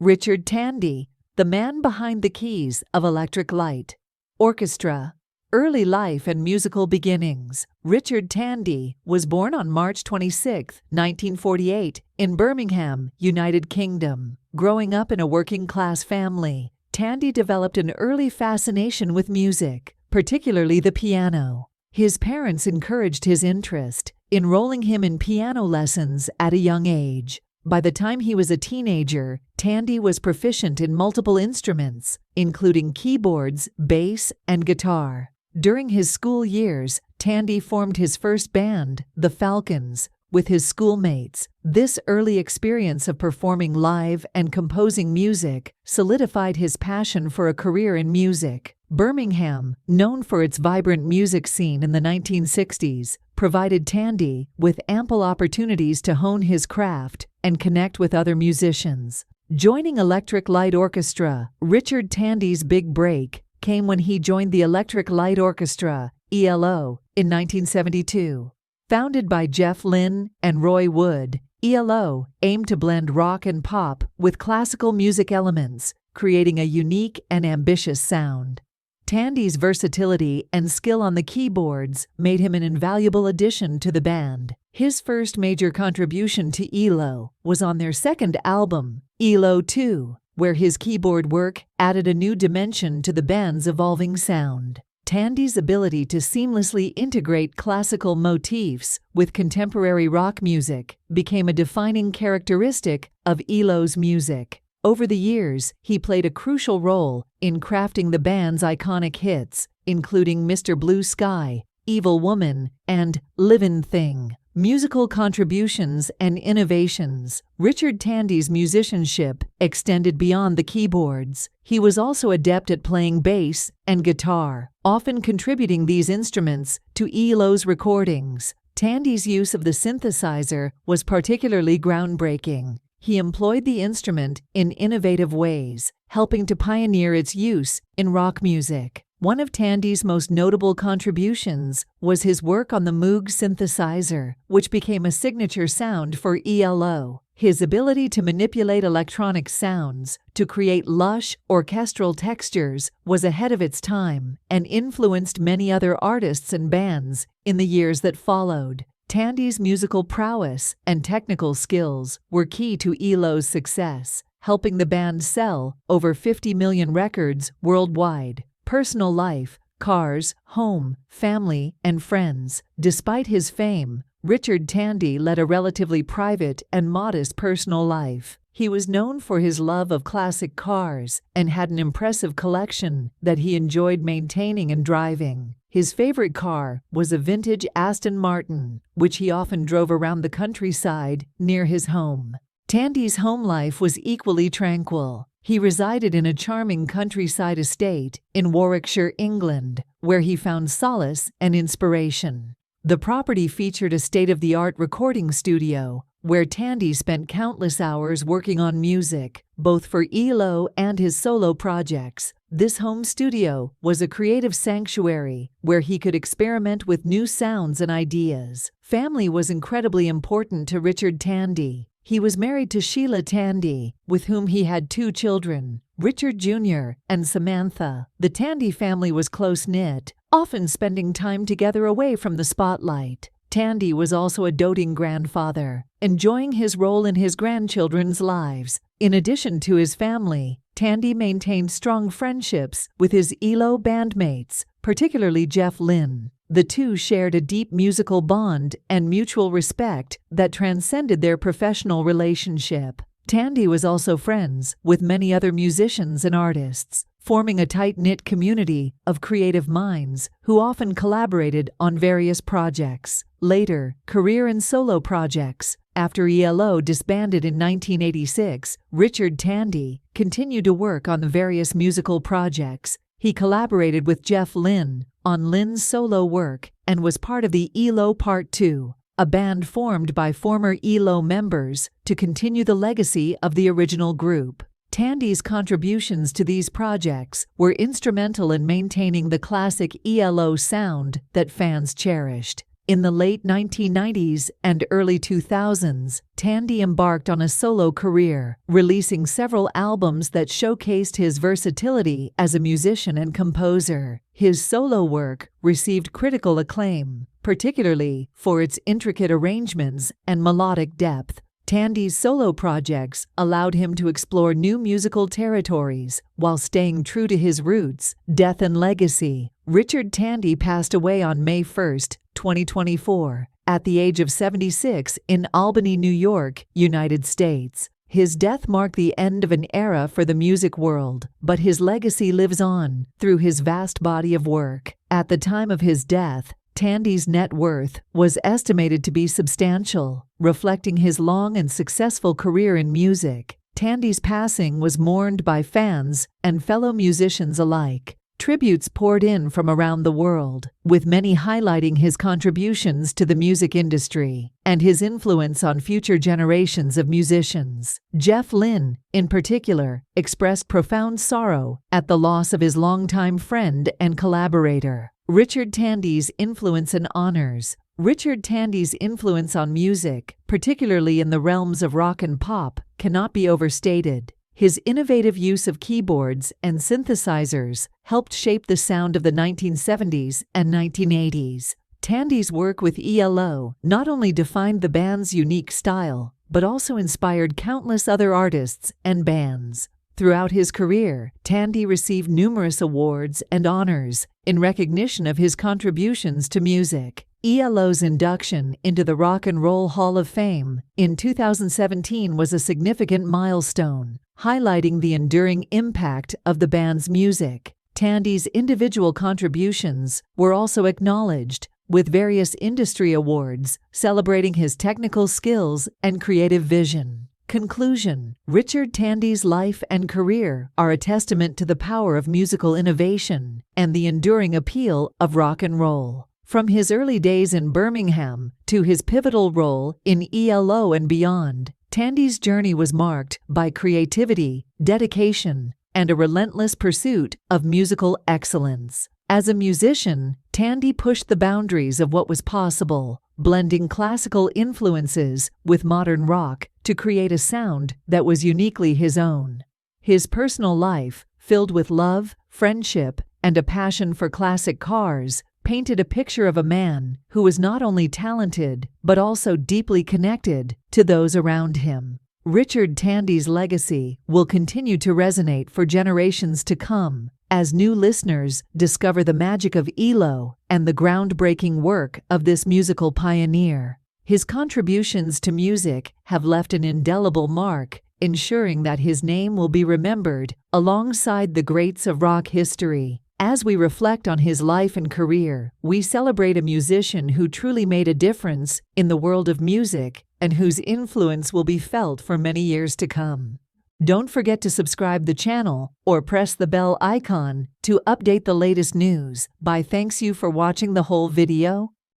Richard Tandy, the man behind the keys of Electric Light Orchestra. Early life and musical beginnings. Richard Tandy was born on March 26, 1948, in Birmingham, United Kingdom. Growing up in a working-class family, Tandy developed an early fascination with music, particularly the piano. His parents encouraged his interest, enrolling him in piano lessons at a young age. By the time he was a teenager, Tandy was proficient in multiple instruments, including keyboards, bass, and guitar. During his school years, Tandy formed his first band, the Falcons, with his schoolmates. This early experience of performing live and composing music solidified his passion for a career in music. Birmingham, known for its vibrant music scene in the 1960s, provided Tandy with ample opportunities to hone his craft and connect with other musicians. Joining Electric Light Orchestra, Richard Tandy's big break came when he joined the Electric Light Orchestra, ELO, in 1972. Founded by Jeff Lynne and Roy Wood, ELO aimed to blend rock and pop with classical music elements, creating a unique and ambitious sound. Tandy's versatility and skill on the keyboards made him an invaluable addition to the band. His first major contribution to ELO was on their second album, ELO 2, where his keyboard work added a new dimension to the band's evolving sound. Tandy's ability to seamlessly integrate classical motifs with contemporary rock music became a defining characteristic of ELO's music. Over the years, he played a crucial role in crafting the band's iconic hits, including Mr. Blue Sky, Evil Woman, and Livin' Thing. Musical contributions and innovations. Richard Tandy's musicianship extended beyond the keyboards. He was also adept at playing bass and guitar, often contributing these instruments to ELO's recordings. Tandy's use of the synthesizer was particularly groundbreaking. He employed the instrument in innovative ways, helping to pioneer its use in rock music. One of Tandy's most notable contributions was his work on the Moog synthesizer, which became a signature sound for ELO. His ability to manipulate electronic sounds to create lush, orchestral textures was ahead of its time and influenced many other artists and bands in the years that followed. Tandy's musical prowess and technical skills were key to ELO's success, helping the band sell over 50 million records worldwide. Personal life, cars, home, family, and friends. Despite his fame, Richard Tandy led a relatively private and modest personal life. He was known for his love of classic cars and had an impressive collection that he enjoyed maintaining and driving. His favorite car was a vintage Aston Martin, which he often drove around the countryside near his home. Tandy's home life was equally tranquil. He resided in a charming countryside estate in Warwickshire, England, where he found solace and inspiration. The property featured a state-of-the-art recording studio, where Tandy spent countless hours working on music, both for ELO and his solo projects. This home studio was a creative sanctuary where he could experiment with new sounds and ideas. Family was incredibly important to Richard Tandy. He was married to Sheila Tandy, with whom he had 2 children, Richard Jr. and Samantha. The Tandy family was close-knit, often spending time together away from the spotlight. Tandy was also a doting grandfather, enjoying his role in his grandchildren's lives. In addition to his family, Tandy maintained strong friendships with his ELO bandmates, particularly Jeff Lynne. The two shared a deep musical bond and mutual respect that transcended their professional relationship. Tandy was also friends with many other musicians and artists, forming a tight-knit community of creative minds who often collaborated on various projects. Later, career and solo projects. After ELO disbanded in 1986, Richard Tandy continued to work on the various musical projects. He collaborated with Jeff Lynne on Lynne's solo work and was part of the ELO Part 2, a band formed by former ELO members to continue the legacy of the original group. Tandy's contributions to these projects were instrumental in maintaining the classic ELO sound that fans cherished. In the late 1990s and early 2000s, Tandy embarked on a solo career, releasing several albums that showcased his versatility as a musician and composer. His solo work received critical acclaim, particularly for its intricate arrangements and melodic depth. Tandy's solo projects allowed him to explore new musical territories while staying true to his roots. Death and legacy. Richard Tandy passed away on May 1, 2024, at the age of 76 in Albany, New York, United States. His death marked the end of an era for the music world, but his legacy lives on through his vast body of work. At the time of his death, Tandy's net worth was estimated to be substantial, reflecting his long and successful career in music. Tandy's passing was mourned by fans and fellow musicians alike. Tributes poured in from around the world, with many highlighting his contributions to the music industry and his influence on future generations of musicians. Jeff Lynne, in particular, expressed profound sorrow at the loss of his longtime friend and collaborator. Richard Tandy's influence and honors. Richard Tandy's influence on music, particularly in the realms of rock and pop, cannot be overstated. His innovative use of keyboards and synthesizers helped shape the sound of the 1970s and 1980s. Tandy's work with ELO not only defined the band's unique style, but also inspired countless other artists and bands. Throughout his career, Tandy received numerous awards and honors in recognition of his contributions to music. ELO's induction into the Rock and Roll Hall of Fame in 2017 was a significant milestone, highlighting the enduring impact of the band's music. Tandy's individual contributions were also acknowledged, with various industry awards celebrating his technical skills and creative vision. Conclusion. Richard Tandy's life and career are a testament to the power of musical innovation and the enduring appeal of rock and roll. From his early days in Birmingham to his pivotal role in ELO and beyond, Tandy's journey was marked by creativity, dedication, and a relentless pursuit of musical excellence. As a musician, Tandy pushed the boundaries of what was possible, blending classical influences with modern rock to create a sound that was uniquely his own. His personal life, filled with love, friendship, and a passion for classic cars, painted a picture of a man who was not only talented but also deeply connected to those around him. Richard Tandy's legacy will continue to resonate for generations to come as new listeners discover the magic of ELO and the groundbreaking work of this musical pioneer. His contributions to music have left an indelible mark, ensuring that his name will be remembered alongside the greats of rock history. As we reflect on his life and career, we celebrate a musician who truly made a difference in the world of music and whose influence will be felt for many years to come. Don't forget to subscribe the channel or press the bell icon to update the latest news. Thanks you for watching the whole video.